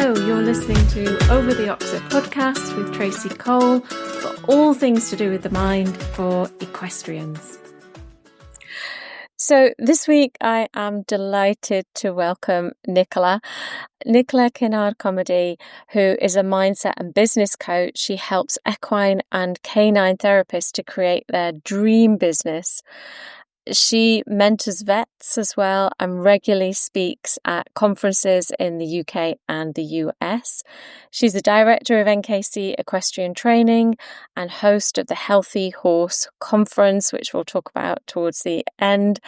Hello, you're listening to Over the Oxer podcast with Tracy Cole for all things to do with the mind for equestrians. So this week I am delighted to welcome Nicola Kinnard-Comedie, who is a mindset and business coach. She helps equine and canine therapists to create their dream business. She mentors vets as well and regularly speaks at conferences in the UK and the US. She's the director of NKC Equestrian Training and host of the Healthy Horse Conference, which we'll talk about towards the end,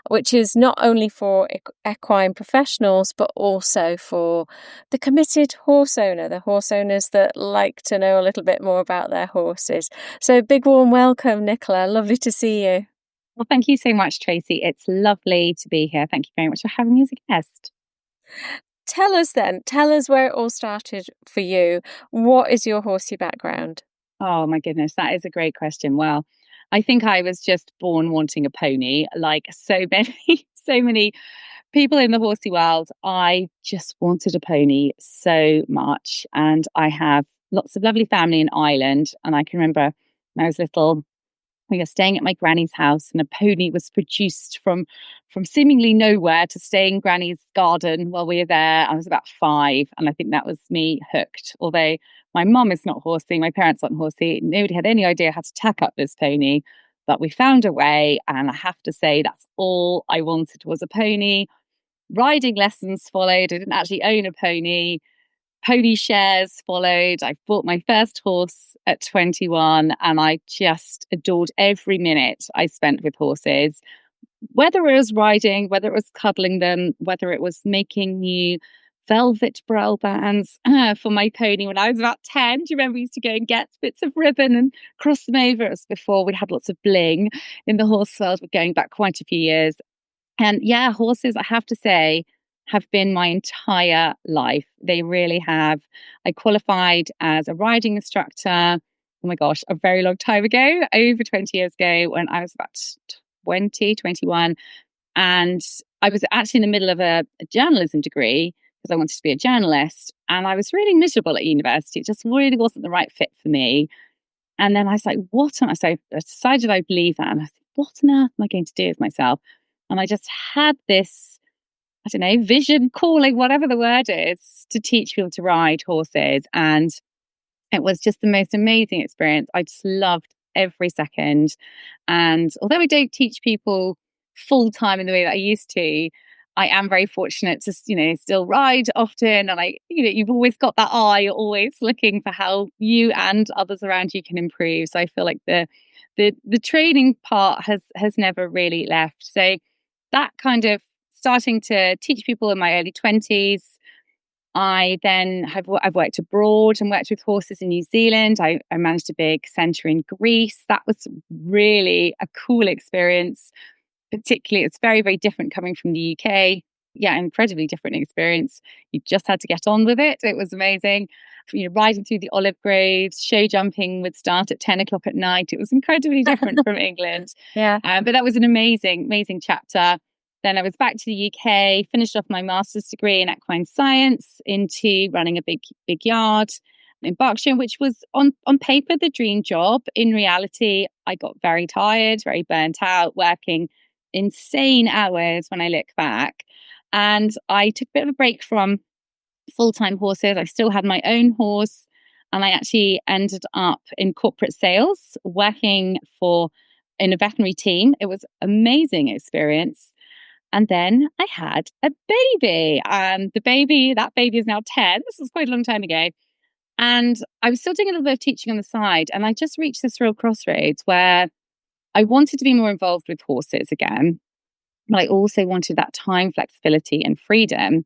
which is not only for equine professionals, but also for the committed horse owner, the horse owners that like to know a little bit more about their horses. So big warm welcome, Nicola. Lovely to see you. Well, thank you so much, Tracy. It's lovely to be here. Thank you very much for having me as a guest. Tell us where it all started for you. What is your horsey background? Oh my goodness, that is a great question. Well, I think I was just born wanting a pony, like so many people in the horsey world. I just wanted a pony so much. And I have lots of lovely family in Ireland. And I can remember when I was little, we were staying at my granny's house and a pony was produced from seemingly nowhere to stay in granny's garden while we were there. I was about 5 and I think that was me hooked. Although my mum is not horsey, my parents aren't horsey, nobody had any idea how to tack up this pony, but we found a way. And I have to say that's all I wanted was a pony. Riding lessons followed. I didn't actually own a pony. Pony shares followed. I bought my first horse at 21 and I just adored every minute I spent with horses. Whether it was riding, whether it was cuddling them, whether it was making new velvet brow bands for my pony when I was about 10. Do you remember we used to go and get bits of ribbon and cross them over? It was before we had lots of bling in the horse world. We're going back quite a few years. And yeah, horses, I have to say, have been my entire life. They really have. I qualified as a riding instructor, oh my gosh, a very long time ago, over 20 years ago when I was about 21. And I was actually in the middle of a journalism degree because I wanted to be a journalist. And I was really miserable at university. It just really wasn't the right fit for me. And then I was like, so I decided I'd leave that. And I said, what on earth am I going to do with myself? And I just had this, I don't know, vision, calling, whatever the word is, to teach people to ride horses. And it was just the most amazing experience. I just loved every second. And although I don't teach people full time in the way that I used to, I am very fortunate to, still ride often. And you've always got that eye, you're always looking for how you and others around you can improve. So I feel like the training part has never really left. So that kind of starting to teach people in my early 20s. I've worked abroad and worked with horses in New Zealand. I managed a big centre in Greece. That was really a cool experience. Particularly, it's very, very different coming from the UK. Yeah, incredibly different experience. You just had to get on with it. It was amazing. Riding through the olive groves, show jumping would start at 10 o'clock at night. It was incredibly different from England. Yeah. But that was an amazing, amazing chapter. Then I was back to the UK, finished off my master's degree in equine science into running a big yard in Berkshire, which was on paper the dream job. In reality, I got very tired, very burnt out, working insane hours when I look back. And I took a bit of a break from full-time horses. I still had my own horse. And I actually ended up in corporate sales, working in a veterinary team. It was an amazing experience. And then I had a baby, and that baby is now 10. This was quite a long time ago. And I was still doing a little bit of teaching on the side. And I just reached this real crossroads where I wanted to be more involved with horses again. But I also wanted that time flexibility and freedom.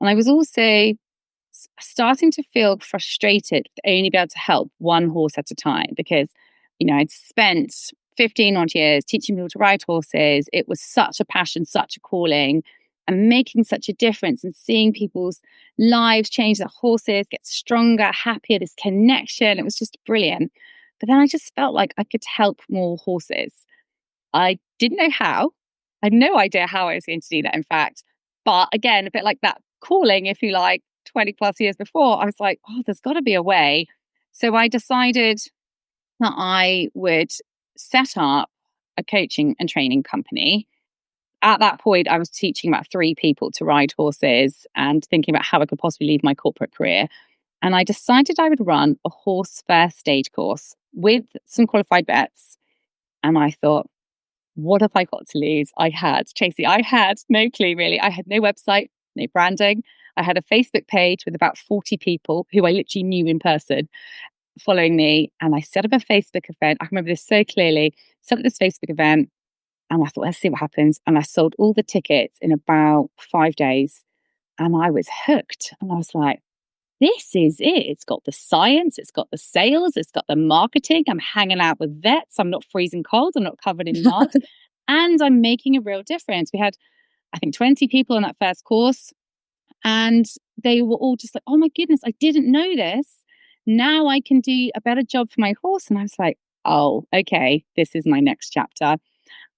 And I was also starting to feel frustrated to only be able to help one horse at a time because, I'd spent 15 odd years teaching people to ride horses. It was such a passion, such a calling, and making such a difference and seeing people's lives change, their horses get stronger, happier, this connection. It was just brilliant. But then I just felt like I could help more horses. I didn't know how. I had no idea how I was going to do that, in fact. But again, a bit like that calling, if you like, 20 plus years before, I was like, oh, there's got to be a way. So I decided that I would set up a coaching and training company. At that point, I was teaching about 3 people to ride horses and thinking about how I could possibly leave my corporate career. And I decided I would run a horse first aid course with some qualified vets. And I thought, what have I got to lose? I had no clue really. I had no website, no branding. I had a Facebook page with about 40 people who I literally knew in person following me. And I set up a Facebook event. I remember this so clearly. Set up this Facebook event and I thought, let's see what happens. And I sold all the tickets in about 5 days. And I was hooked. And I was like, this is it. It's got the science, it's got the sales, it's got the marketing. I'm hanging out with vets. I'm not freezing cold. I'm not covered in mud. And I'm making a real difference. We had, I think, 20 people in that first course. And they were all just like, oh my goodness, I didn't know this. Now I can do a better job for my horse. And I was like, oh, okay, this is my next chapter.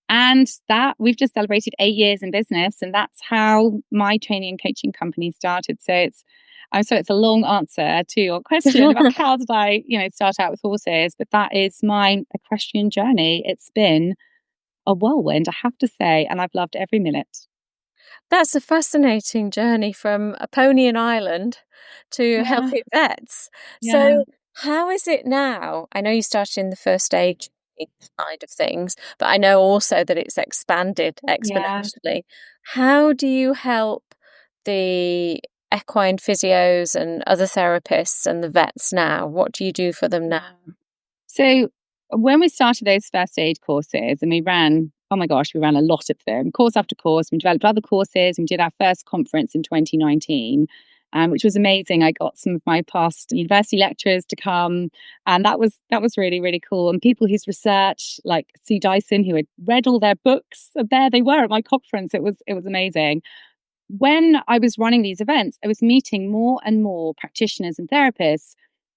And that we've just celebrated 8 years in business. And that's how my training and coaching company started. So it's a long answer to your question about how did I, start out with horses, but that is my equestrian journey. It's been a whirlwind, I have to say, and I've loved every minute. That's a fascinating journey from a pony in Ireland to helping vets. Yeah. So how is it now? I know you started in the first aid side of things, but I know also that it's expanded exponentially. Yeah. How do you help the equine physios and other therapists and the vets now? What do you do for them now? So when we started those first aid courses and we ran a lot of them, course after course, we developed other courses. We did our first conference in 2019, which was amazing. I got some of my past university lecturers to come, and that was really, really cool. And people whose research, like Sue Dyson, who had read all their books, there they were at my conference. It was amazing. When I was running these events, I was meeting more and more practitioners and therapists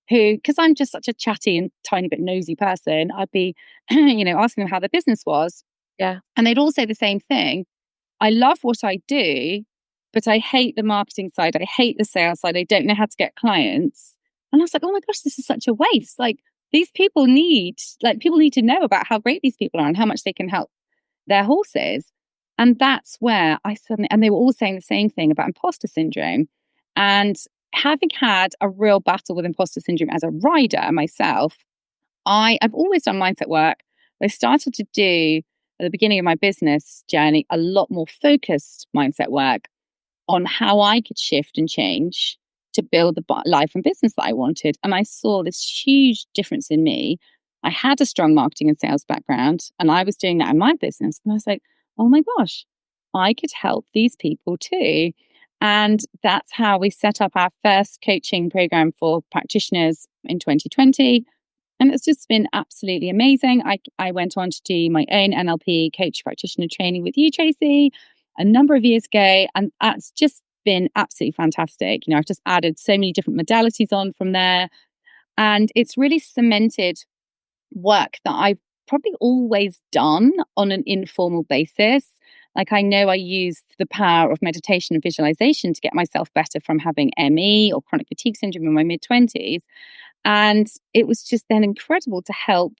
who, because I'm just such a chatty and tiny bit nosy person, I'd be, asking them how their business was. Yeah. And they'd all say the same thing. I love what I do, but I hate the marketing side. I hate the sales side. I don't know how to get clients. And I was like, oh my gosh, this is such a waste. Like people need to know about how great these people are and how much they can help their horses. And that's where and they were all saying the same thing about imposter syndrome. And having had a real battle with imposter syndrome as a rider myself, I've always done mindset work. I started to do, at the beginning of my business journey, a lot more focused mindset work on how I could shift and change to build the life and business that I wanted. And I saw this huge difference in me. I had a strong marketing and sales background, and I was doing that in my business. And I was like, oh my gosh, I could help these people too. And that's how we set up our first coaching program for practitioners in 2020. And it's just been absolutely amazing. I went on to do my own NLP coach practitioner training with you, Tracy, a number of years ago. And that's just been absolutely fantastic. I've just added so many different modalities on from there. And it's really cemented work that I've probably always done on an informal basis. Like I know I used the power of meditation and visualization to get myself better from having ME or chronic fatigue syndrome in my mid-20s. And it was just then incredible to help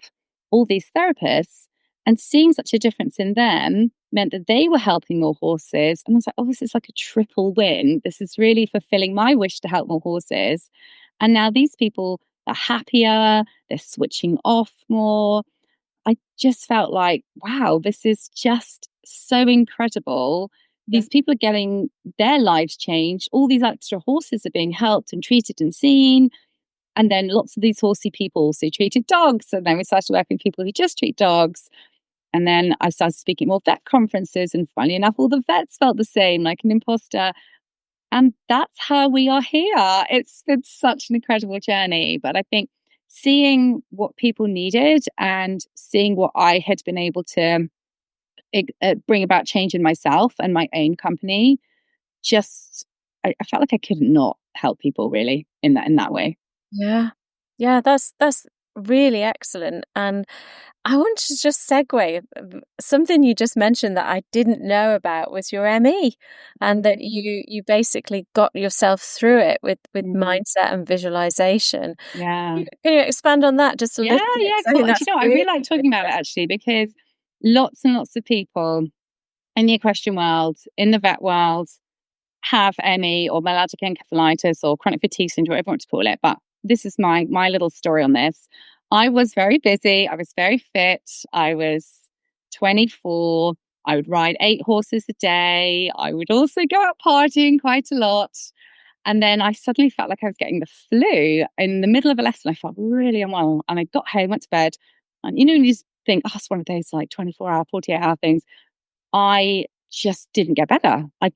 all these therapists, and seeing such a difference in them meant that they were helping more horses. And I was like, oh, this is like a triple win. This is really fulfilling my wish to help more horses. And now these people are happier, they're switching off more. I just felt like, wow, this is just so incredible. These people are getting their lives changed. All these extra horses are being helped and treated and seen. And then lots of these horsey people also treated dogs. And then we started working with people who just treat dogs. And then I started speaking at more vet conferences. And funnily enough, all the vets felt the same, like an imposter. And that's how we are here. It's been such an incredible journey. But I think seeing what people needed and seeing what I had been able to bring about change in myself and my own company, I felt like I couldn't not help people really in that way. Yeah. Yeah, that's really excellent. And I want to just segue. Something you just mentioned that I didn't know about was your ME, and that you basically got yourself through it with mindset and visualization. Yeah. Can you expand on that just a little bit? Yeah. 'Cause I think Cool. Do that's you know, I really like talking about it actually, because lots and lots of people in the equestrian world, in the vet world, have ME or myalgic encephalitis or chronic fatigue syndrome, whatever you want to call it. But this is my little story on this. I was very busy. I was very fit. I was 24. I would ride 8 horses a day. I would also go out partying quite a lot. And then I suddenly felt like I was getting the flu in the middle of a lesson. I felt really unwell. And I got home, went to bed. And you just think, oh, it's one of those like 24-hour, 48-hour things. I just didn't get better. I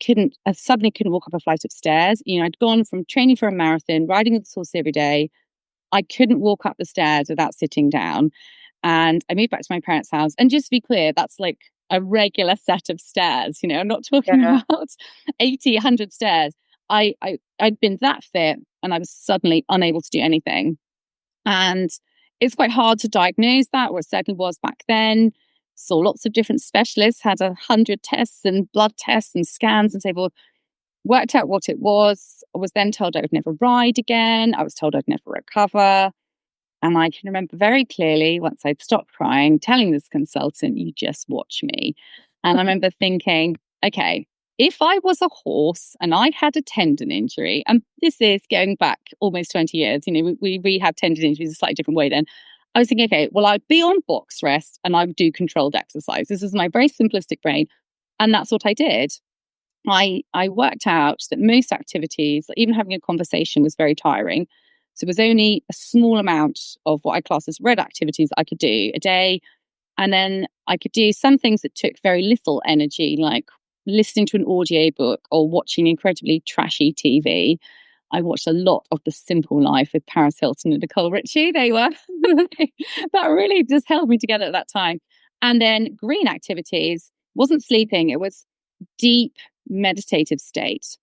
suddenly couldn't walk up a flight of stairs. I'd gone from training for a marathon, riding with the horse every day. I couldn't walk up the stairs without sitting down. And I moved back to my parents' house. And just to be clear, that's like a regular set of stairs. I'm not talking about 80, 100 stairs. I'd been that fit and I was suddenly unable to do anything. And it's quite hard to diagnose that, or it certainly was back then. Saw lots of different specialists, had 100 tests and blood tests and scans and so forth. Worked out what it was. I was then told I would never ride again. I was told I'd never recover. And I can remember very clearly, once I'd stopped crying, telling this consultant, you just watch me. And I remember thinking, okay, if I was a horse and I had a tendon injury, and this is going back almost 20 years, we rehab tendon injuries a slightly different way then. I was thinking, okay, well, I'd be on box rest and I would do controlled exercise. This is my very simplistic brain. And that's what I did. I worked out that most activities, even having a conversation, was very tiring. So it was only a small amount of what I class as red activities I could do a day. And then I could do some things that took very little energy, like listening to an audio book or watching incredibly trashy TV. I watched a lot of The Simple Life with Paris Hilton and Nicole Richie. They were that really just held me together at that time. And then green activities wasn't sleeping. It was deep meditative state.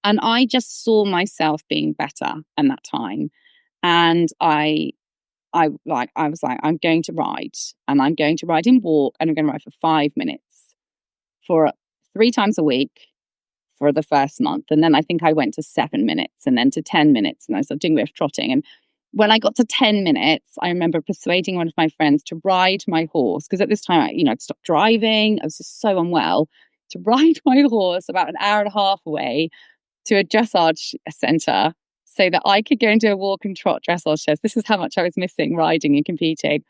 And I just saw myself being better in that time. And I was like, I'm going to ride, and I'm going to ride in walk, and I'm going to ride for 5 minutes for 3 times a week for the first month. And then I think I went to 7 minutes and then to 10 minutes. And I started doing a bit of trotting. And when I got to 10 minutes, I remember persuading one of my friends to ride my horse. Because at this time, I'd stopped driving. I was just so unwell, to ride my horse about an hour and a half away to a dressage center so that I could go and do a walk and trot dressage test. This is how much I was missing riding and competing.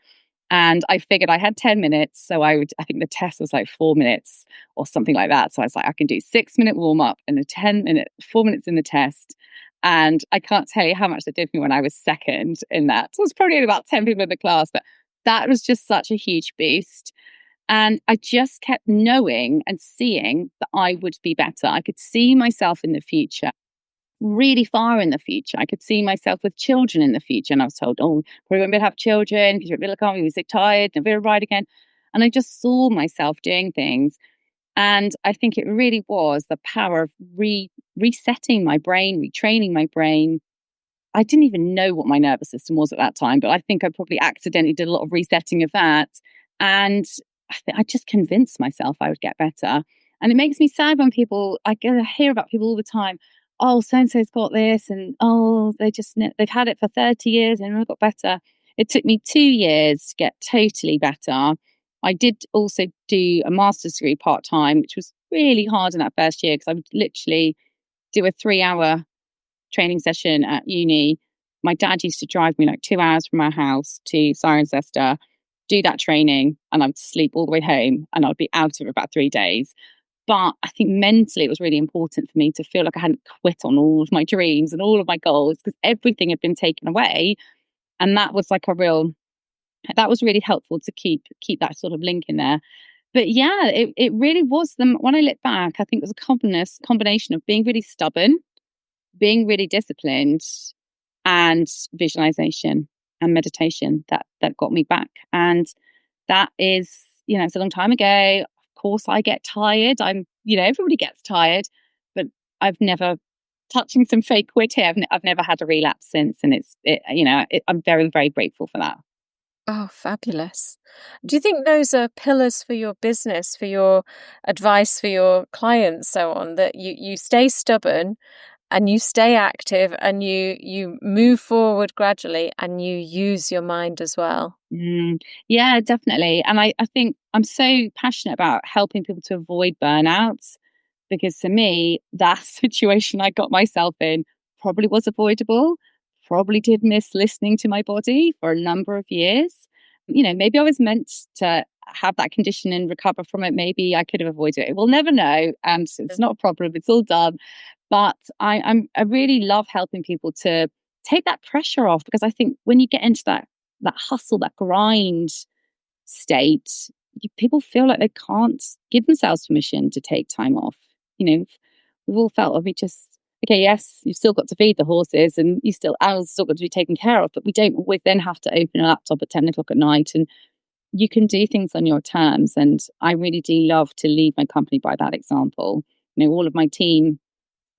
And I figured I had 10 minutes. So I think the test was like 4 minutes or something like that. So I was like, I can do 6-minute warm up and 4 minutes in the test. And I can't tell you how much that did for me when I was second in that. So it was probably about 10 people in the class, but that was just such a huge boost. And I just kept knowing and seeing that I would be better. I could see myself in the future, really far in the future. I could see myself with children in the future. And I was told, oh, probably won't be able to have children because you're a bit like, oh, you're sick, tired, never be able to ride again. And I just saw myself doing things. And I think it really was the power of resetting my brain, retraining my brain. I didn't even know what my nervous system was at that time, but I think I probably accidentally did a lot of resetting of that. And I just convinced myself I would get better. And it makes me sad when I hear about people all the time. Oh, so-and-so's got this, and oh, they've had it for 30 years and never got better. It took me 2 years to get totally better. I did also do a master's degree part-time, which was really hard in that first year because I would literally do a 3-hour training session at uni. My dad used to drive me like 2 hours from our house to Cirencester, do that training, and I would sleep all the way home, and I'd be out of it about 3 days. But I think mentally it was really important for me to feel like I hadn't quit on all of my dreams and all of my goals, because everything had been taken away. And that was like that was really helpful to keep that sort of link in there. But yeah, it really was when I look back, I think it was a combination of being really stubborn, being really disciplined, and visualization and meditation that got me back. And that is, it's a long time ago. Of course I get tired. Everybody gets tired, but I've never touching some fake wood here. I've never had a relapse since, and I'm very, very grateful for that. Oh, fabulous. Do you think those are pillars for your business, for your advice for your clients, so on, that you stay stubborn and you stay active and you move forward gradually and you use your mind as well? Yeah, definitely. And I think I'm so passionate about helping people to avoid burnout, because to me, that situation I got myself in probably was avoidable, probably did miss listening to my body for a number of years. Maybe I was meant to have that condition and recover from it. Maybe I could have avoided it. We'll never know. And it's not a problem. It's all done. But I really love helping people to take that pressure off, because I think when you get into that hustle, that grind state, people feel like they can't give themselves permission to take time off. We've all felt of, we just, okay, yes, you've still got to feed the horses and animals still got to be taken care of, but we don't always then have to open a laptop at 10 o'clock at night, and you can do things on your terms. And I really do love to lead my company by that example. All of my team,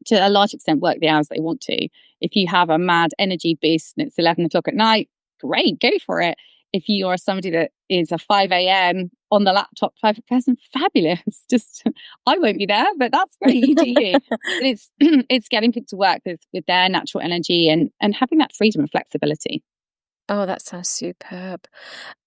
to a large extent, work the hours they want to. If you have a mad energy boost and it's 11 o'clock at night, great, go for it. If you are somebody that is a 5 a.m. on the laptop type of person, fabulous. Just, I won't be there, but that's great. You do you. But it's getting people to work with their natural energy and having that freedom and flexibility. Oh, that sounds superb.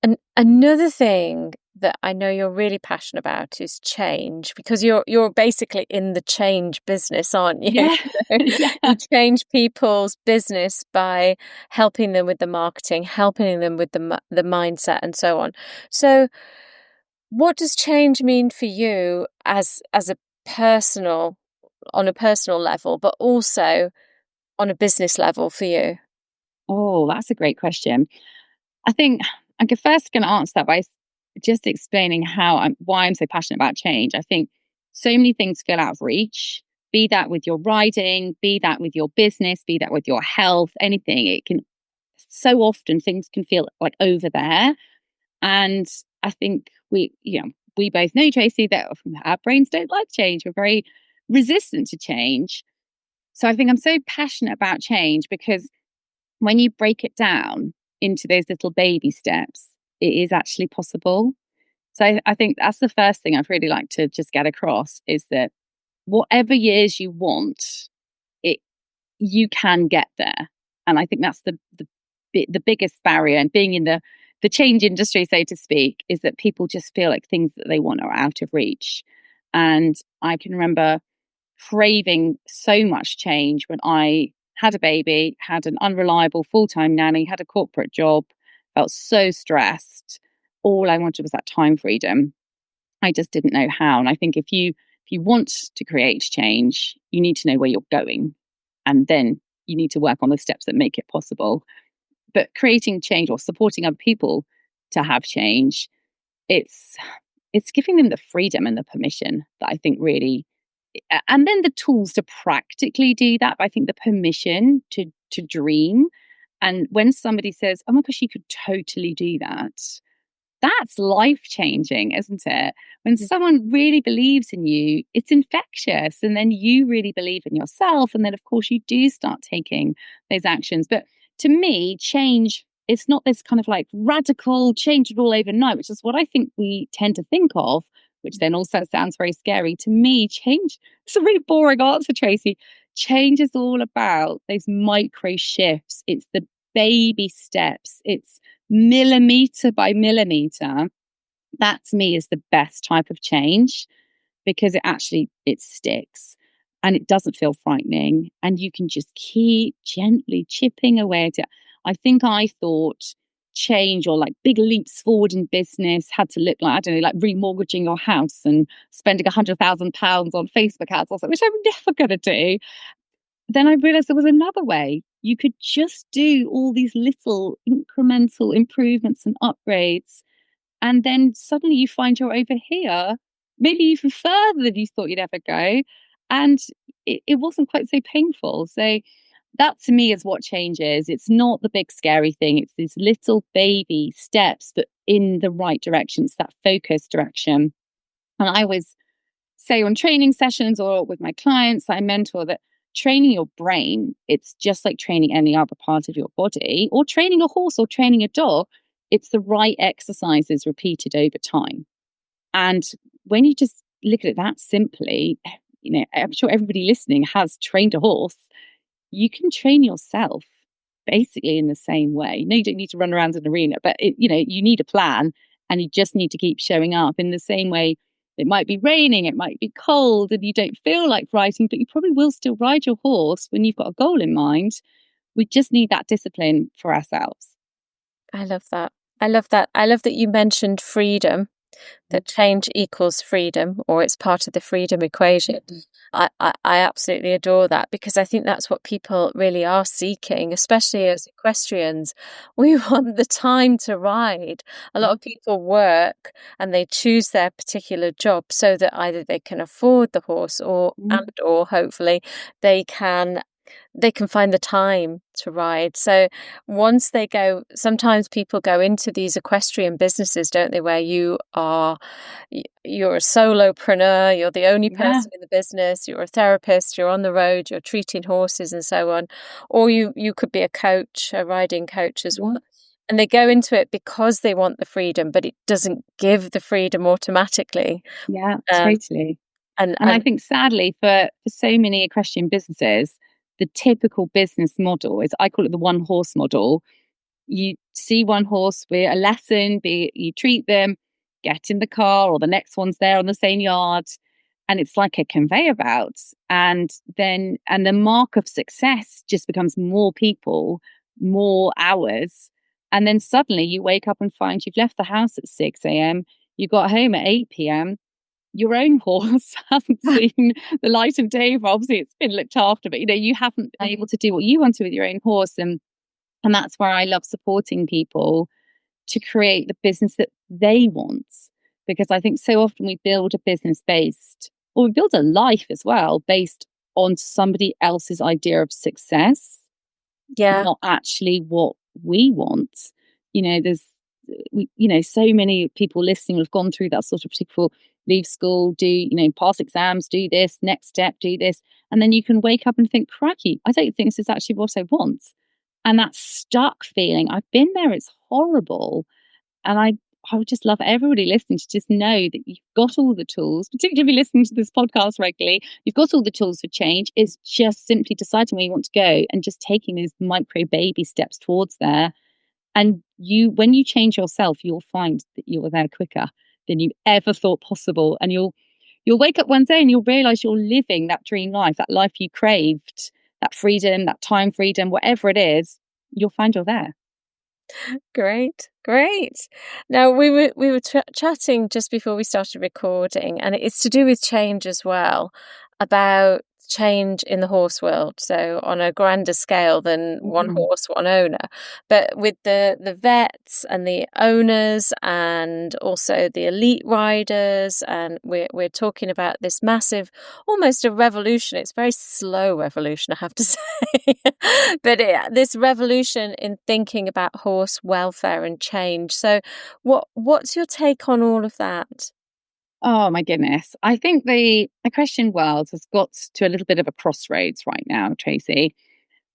And another thing that I know you're really passionate about is change, because you're basically in the change business, aren't you? Yeah. So you change people's business by helping them with the marketing, helping them with the mindset, and so on. So, what does change mean for you as a personal on a personal level, but also on a business level for you? Oh, that's a great question. I think I'm first going to answer that by just explaining why I'm so passionate about change. I think so many things feel out of reach, be that with your riding, be that with your business, be that with your health, anything. It can, so often things can feel like over there. And I think we both know, Tracy, that our brains don't like change. We're very resistant to change. So I think I'm so passionate about change because when you break it down into those little baby steps, it is actually possible. So I think that's the first thing I'd really like to just get across, is that whatever years you want, you can get there. And I think that's the biggest barrier. And being in the change industry, so to speak, is that people just feel like things that they want are out of reach. And I can remember craving so much change when I had a baby, had an unreliable full-time nanny, had a corporate job, felt so stressed. All I wanted was that time freedom. I just didn't know how. And I think if you want to create change, you need to know where you're going. And then you need to work on the steps that make it possible. But creating change or supporting other people to have change, it's giving them the freedom and the permission that I think really, and then the tools to practically do that. But I think the permission to dream. And when somebody says, oh my gosh, you could totally do that, that's life changing, isn't it? When someone really believes in you, it's infectious. And then you really believe in yourself. And then, of course, you do start taking those actions. But to me, change, it's not this kind of like radical change it all overnight, which is what I think we tend to think of, which then also sounds very scary. To me, change, it's a really boring answer, Tracy. Change is all about those micro shifts. It's the baby steps. It's millimeter by millimeter. That to me is the best type of change, because it sticks and it doesn't feel frightening, and you can just keep gently chipping away at it. I think I thought change or like big leaps forward in business had to look like, I don't know, like remortgaging your house and spending £100,000 on Facebook ads or something, which I'm never going to do. Then I realized there was another way. You could just do all these little incremental improvements and upgrades. And then suddenly you find you're over here, maybe even further than you thought you'd ever go. And it wasn't quite so painful. So that to me is what change is. It's not the big scary thing. It's these little baby steps, but in the right direction. It's that focused direction. And I always say on training sessions or with my clients I mentor that training your brain, it's just like training any other part of your body, or training a horse or training a dog. It's the right exercises repeated over time. And when you just look at it that simply, I'm sure everybody listening has trained a horse. You can train yourself basically in the same way. No, you don't need to run around an arena, but you need a plan, and you just need to keep showing up in the same way. It might be raining, it might be cold, and you don't feel like riding, but you probably will still ride your horse when you've got a goal in mind. We just need that discipline for ourselves. I love that. I love that. I love that you mentioned freedom, that change equals freedom, or it's part of the freedom equation. I absolutely adore that, because I think that's what people really are seeking, especially as equestrians. We want the time to ride. A lot of people work and they choose their particular job so that either they can afford the horse or hopefully they can find the time to ride. So once they go, sometimes people go into these equestrian businesses, don't they, where you're a solopreneur, you're the only person in the business, you're a therapist, you're on the road, you're treating horses and so on. Or you could be a coach, a riding coach as well. And they go into it because they want the freedom, but it doesn't give the freedom automatically. Yeah, totally. And I think sadly for so many equestrian businesses, the typical business model is, I call it the one horse model. You see one horse with a lesson, you treat them, get in the car, or the next one's there on the same yard. And it's like a conveyor belt. And the mark of success just becomes more people, more hours. And then suddenly you wake up and find you've left the house at 6 a.m. You got home at 8 p.m. Your own horse hasn't seen the light of day. Obviously, it's been looked after, but you haven't been able to do what you want to with your own horse. And that's where I love supporting people to create the business that they want. Because I think so often we build a business we build a life as well, based on somebody else's idea of success. Yeah. Not actually what we want. There's so many people listening have gone through that sort of particular leave school, pass exams, do this, next step, do this. And then you can wake up and think, cracky, I don't think this is actually what I want. And that stuck feeling, I've been there, it's horrible. And I would just love everybody listening to just know that you've got all the tools, particularly if you're listening to this podcast regularly, you've got all the tools for change. It's just simply deciding where you want to go and just taking those micro baby steps towards there. And when you change yourself, you'll find that you're there quicker than you ever thought possible. And you'll wake up one day and you'll realize you're living that dream life, that life you craved, that freedom, that time freedom, whatever it is, you'll find you're there. Great. Now we were chatting just before we started recording, and it's to do with change as well, about change in the horse world, so on a grander scale than one horse, one owner, but with the vets and the owners and also the elite riders. And we're talking about this massive, almost a revolution. It's a very slow revolution, I have to say, but this revolution in thinking about horse welfare and change. So what's your take on all of that? Oh my goodness. I think the equestrian world has got to a little bit of a crossroads right now, Tracy,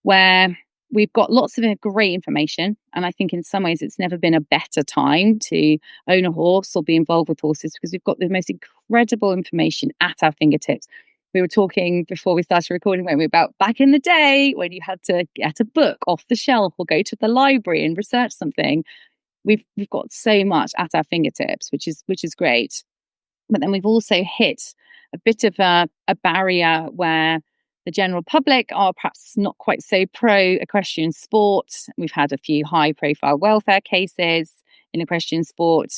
where we've got lots of great information. And I think in some ways it's never been a better time to own a horse or be involved with horses, because we've got the most incredible information at our fingertips. We were talking before we started recording, weren't we, about back in the day when you had to get a book off the shelf or go to the library and research something. We've got so much at our fingertips, which is great. But then we've also hit a bit of a barrier where the general public are perhaps not quite so pro equestrian sport. We've had a few high profile welfare cases in equestrian sport.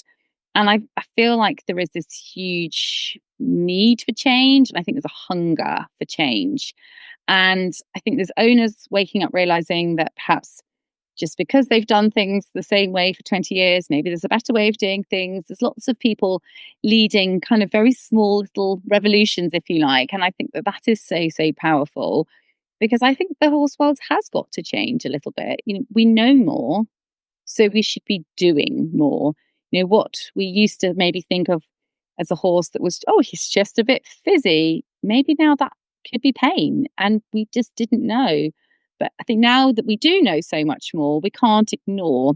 And I feel like there is this huge need for change. And I think there's a hunger for change. And I think there's owners waking up realizing that perhaps just because they've done things the same way for 20 years, maybe there's a better way of doing things. There's lots of people leading kind of very small little revolutions, if you like. And I think that is so, so powerful, because I think the horse world has got to change a little bit. We know more, so we should be doing more. What we used to maybe think of as a horse that was, oh, he's just a bit fizzy. Maybe now could be pain, and we just didn't know. But I think now that we do know so much more, we can't ignore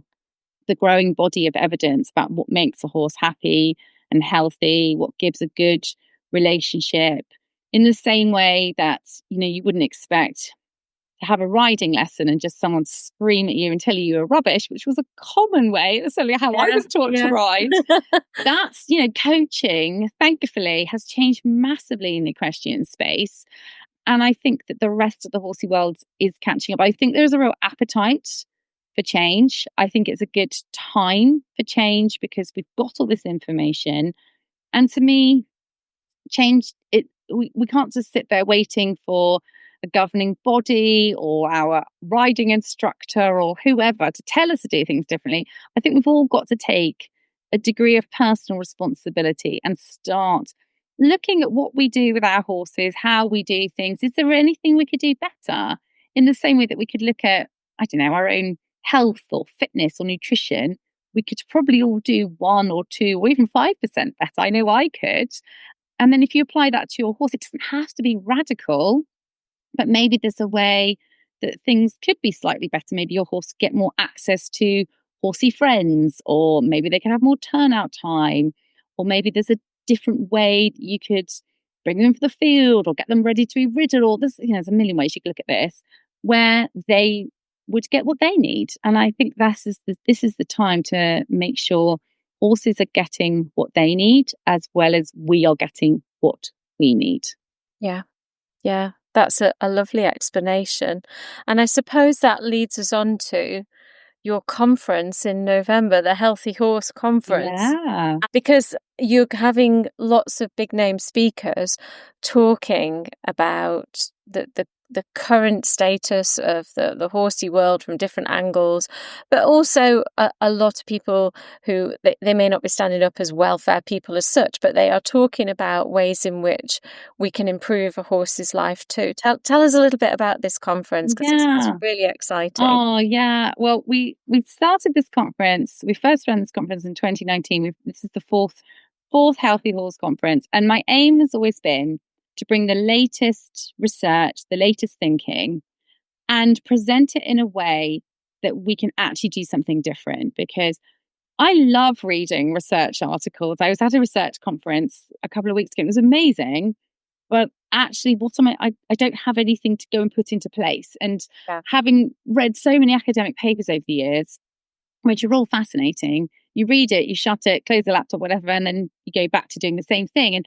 the growing body of evidence about what makes a horse happy and healthy, what gives a good relationship. In the same way that, you wouldn't expect to have a riding lesson and just someone scream at you and tell you you're rubbish, which was a common way. That's certainly how I was taught to ride. That's, coaching, thankfully, has changed massively in the equestrian space. And I think that the rest of the horsey world is catching up. I think there's a real appetite for change. I think it's a good time for change because we've got all this information. And to me, change, we can't just sit there waiting for a governing body or our riding instructor or whoever to tell us to do things differently. I think we've all got to take a degree of personal responsibility and start looking at what we do with our horses, how we do things. Is there anything we could do better? In the same way that we could look at, I don't know, our own health or fitness or nutrition, we could probably all do 1 or 2 or even 5% better. I know I could. And then if you apply that to your horse, it doesn't have to be radical, but maybe there's a way that things could be slightly better. Maybe your horse get more access to horsey friends, or maybe they can have more turnout time, or maybe there's a different way you could bring them for the field or get them ready to be ridden, or there's a million ways you could look at this where they would get what they need. And I think this is the time to make sure horses are getting what they need as well as we are getting what we need. Yeah, that's a lovely explanation. And I suppose that leads us on to your conference in November, the Healthy Horse Conference. Yeah. Because you're having lots of big name speakers talking about the current status of the horsey world from different angles, but also a lot of people who they may not be standing up as welfare people as such, but they are talking about ways in which we can improve a horse's life too. Tell us a little bit about this conference, because it's really exciting. Oh yeah, well we started this conference. We first ran this conference in 2019. This is the fourth Healthy Horse Conference, and my aim has always been to bring the latest research, the latest thinking, and present it in a way that we can actually do something different. Because I love reading research articles. I was at a research conference a couple of weeks ago. It was amazing. But actually, I don't have anything to go and put into place. And having read so many academic papers over the years, which are all fascinating, you read it, you shut it, close the laptop, whatever, and then you go back to doing the same thing.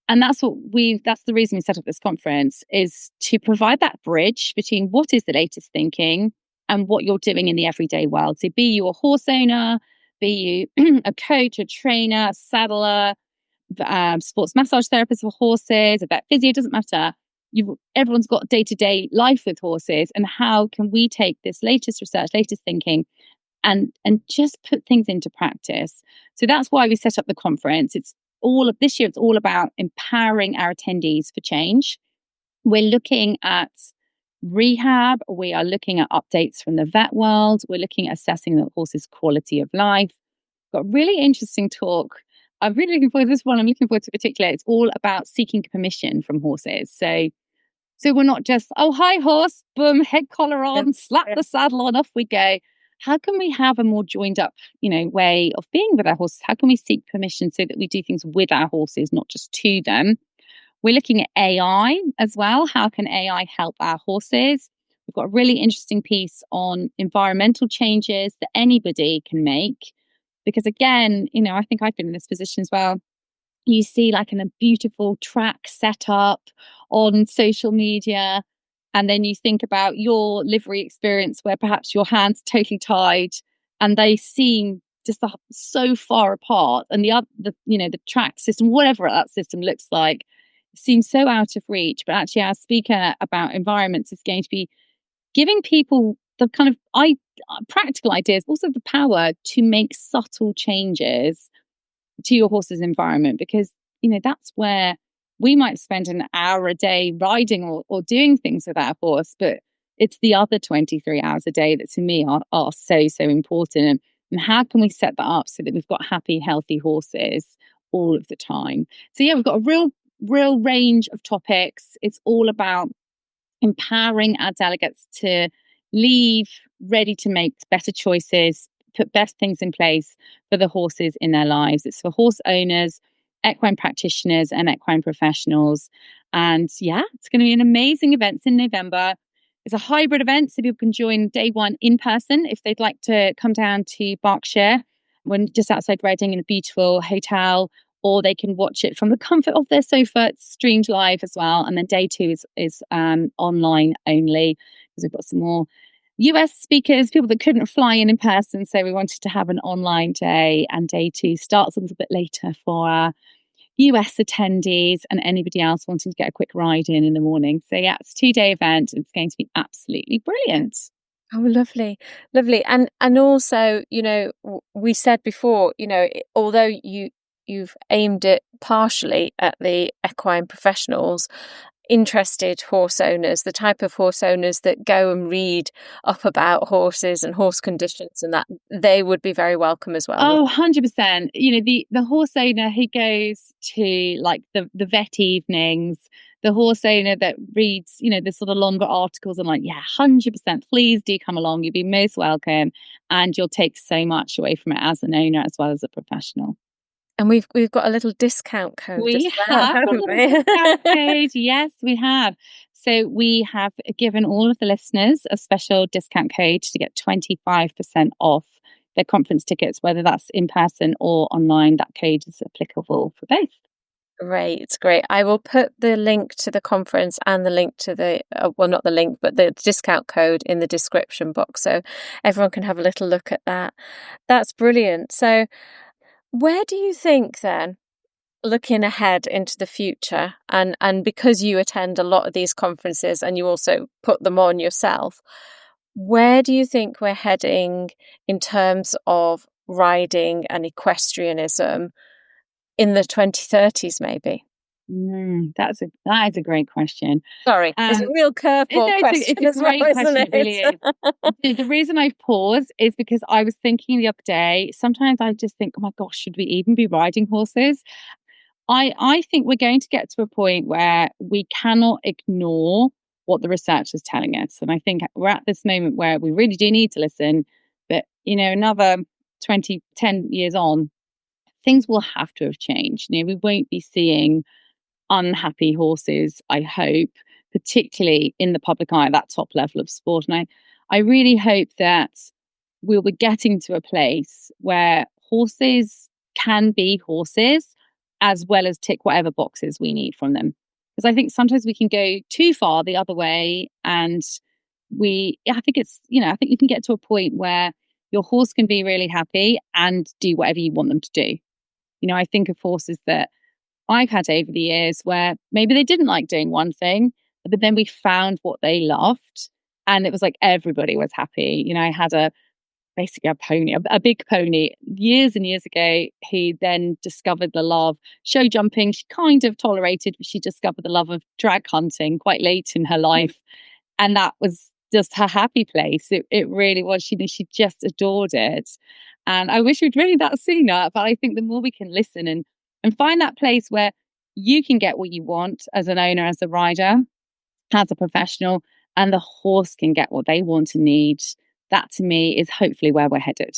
And that's the reason we set up this conference, is to provide that bridge between what is the latest thinking and what you're doing in the everyday world. So be you a horse owner, be you a coach, a trainer, a saddler, sports massage therapist for horses, a vet physio, doesn't matter. Everyone's got day-to-day life with horses, and how can we take this latest research, latest thinking, and just put things into practice? So that's why we set up the conference. This year, it's all about empowering our attendees for change. We're looking at rehab. We are looking at updates from the vet world. We're looking at assessing the horse's quality of life. Got a really interesting talk. I'm really looking forward to this one. I'm looking forward to particular. It's all about seeking permission from horses. So we're not just, oh, hi horse, boom, head collar on, slap the saddle on, off we go. How can we have a more joined up, way of being with our horses? How can we seek permission so that we do things with our horses, not just to them? We're looking at AI as well. How can AI help our horses? We've got a really interesting piece on environmental changes that anybody can make. Because again, I think I've been in this position as well. You see like a beautiful track set up on social media, and then you think about your livery experience where perhaps your hands are totally tied and they seem just so far apart, and the track system, whatever that system looks like, seems so out of reach. But actually our speaker about environments is going to be giving people the kind of practical ideas, also the power to make subtle changes to your horse's environment. Because that's where we might spend an hour a day riding or doing things with our horse, but it's the other 23 hours a day that to me are so important. And how can we set that up so that we've got happy, healthy horses all of the time? So yeah, we've got a real range of topics. It's all about empowering our delegates to leave ready to make better choices, put best things in place for the horses in their lives. It's for horse owners, equine practitioners, and equine professionals. And yeah, it's going to be an amazing event in November. It's a hybrid event, so people can join day one in person if they'd like to come down to Berkshire. We're just outside Reading in a beautiful hotel, or they can watch it from the comfort of their sofa. It's streamed live as well. And then day two is online only, because we've got some more US speakers, people that couldn't fly in person. So we wanted to have an online day, and day two starts a little bit later for our US attendees and anybody else wanting to get a quick ride in the morning. So yeah, it's a 2-day event. It's going to be absolutely brilliant. Oh, lovely, lovely. And also, we said before, although you've aimed it partially at the equine professionals, interested horse owners, the type of horse owners that go and read up about horses and horse conditions, and that they would be very welcome as well. Oh, 100%. The horse owner who goes to like the vet evenings, the horse owner that reads, the sort of longer articles, and like, yeah, 100%, please do come along. You'll be most welcome, and you'll take so much away from it as an owner as well as a professional. And we've got a little discount code. We have a little discount code. Yes, we have. So we have given all of the listeners a special discount code to get 25% off their conference tickets, whether that's in person or online. That code is applicable for both. Great. I will put the link to the conference and the link to the, not the link, but the discount code in the description box, so everyone can have a little look at that. That's brilliant. So where do you think then, looking ahead into the future, and because you attend a lot of these conferences and you also put them on yourself, where do you think we're heading in terms of riding and equestrianism in the 2030s maybe? That is a great question. Sorry, it's a real curveball question. It's a great question. It really is. The reason I've paused is because I was thinking the other day, sometimes I just think, oh my gosh, should we even be riding horses? I think we're going to get to a point where we cannot ignore what the research is telling us. And I think we're at this moment where we really do need to listen. But, another 10 years on, things will have to have changed. We won't be seeing unhappy horses, I hope, particularly in the public eye at that top level of sport. And I really hope that we'll be getting to a place where horses can be horses as well as tick whatever boxes we need from them. Because I think sometimes we can go too far the other way, and I think you can get to a point where your horse can be really happy and do whatever you want them to do. I think of horses that I've had over the years where maybe they didn't like doing one thing, but then we found what they loved, and it was like everybody was happy. I had basically a pony, a big pony years and years ago, who then discovered the love show jumping. She kind of tolerated, but she discovered the love of drag hunting quite late in her life. And that was just her happy place. It really was. She just adored it. And I wish we'd really that sooner, but I think the more we can listen and find that place where you can get what you want as an owner, as a rider, as a professional, and the horse can get what they want and need. That to me is hopefully where we're headed.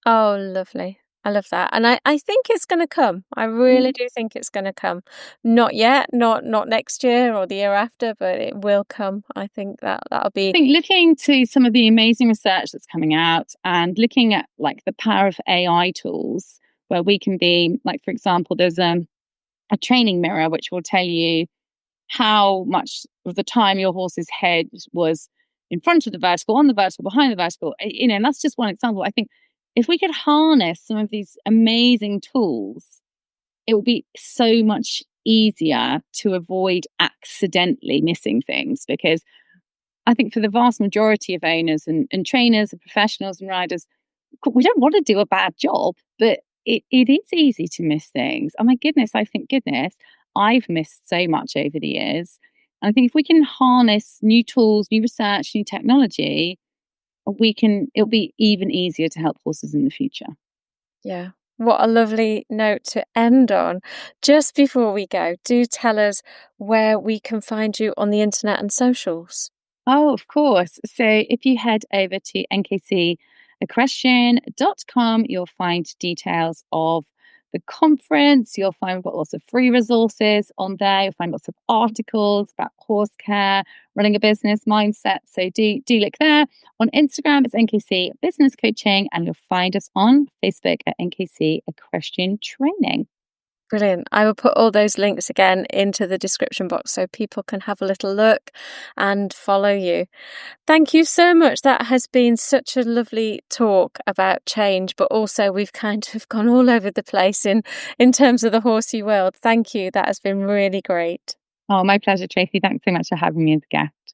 Oh, lovely. I love that. And I think it's going to come. I really do think it's going to come. Not yet, not next year or the year after, but it will come. I think that'll be... I think looking to some of the amazing research that's coming out, and looking at like the power of AI tools, where we can be, like, for example, there's a training mirror which will tell you how much of the time your horse's head was in front of the vertical, on the vertical, behind the vertical, and that's just one example. I think if we could harness some of these amazing tools, it would be so much easier to avoid accidentally missing things. Because I think for the vast majority of owners and trainers and professionals and riders, we don't want to do a bad job, but it is easy to miss things. Oh my goodness, I've missed so much over the years. And I think if we can harness new tools, new research, new technology, it'll be even easier to help horses in the future. Yeah, What a lovely note to end on. Just before we go, do tell us where we can find you on the internet and socials. Oh, of course. So if you head over to nkcequestrian.com, you'll find details of the conference. You'll find we've got lots of free resources on there. You'll find lots of articles about horse care, running a business, mindset. So do look there. On Instagram, it's NKC Business Coaching, and you'll find us on Facebook at NKC Equestrian Training. Brilliant. I will put all those links again into the description box so people can have a little look and follow you. Thank you so much. That has been such a lovely talk about change, but also we've kind of gone all over the place in terms of the horsey world. Thank you. That has been really great. Oh, my pleasure, Tracy. Thanks so much for having me as a guest.